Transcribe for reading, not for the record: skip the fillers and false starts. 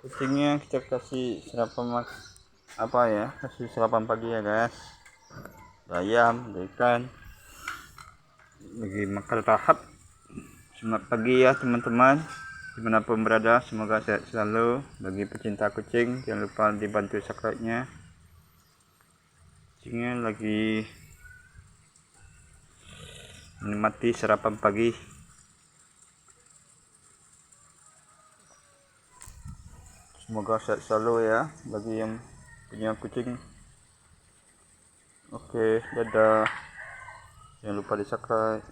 Kucingnya kita kasih sarapan apa ya, kasih sarapan pagi ya guys, ayam, ikan, lagi makan tahap. Selamat pagi ya teman-teman, dimanapun berada, semoga sehat selalu. Bagi pecinta kucing jangan lupa dibantu subscribe-nya. Kucingnya lagi menikmati sarapan pagi. Semoga sehat selalu ya bagi yang punya kucing. Oke, dadah. Jangan lupa di subscribe.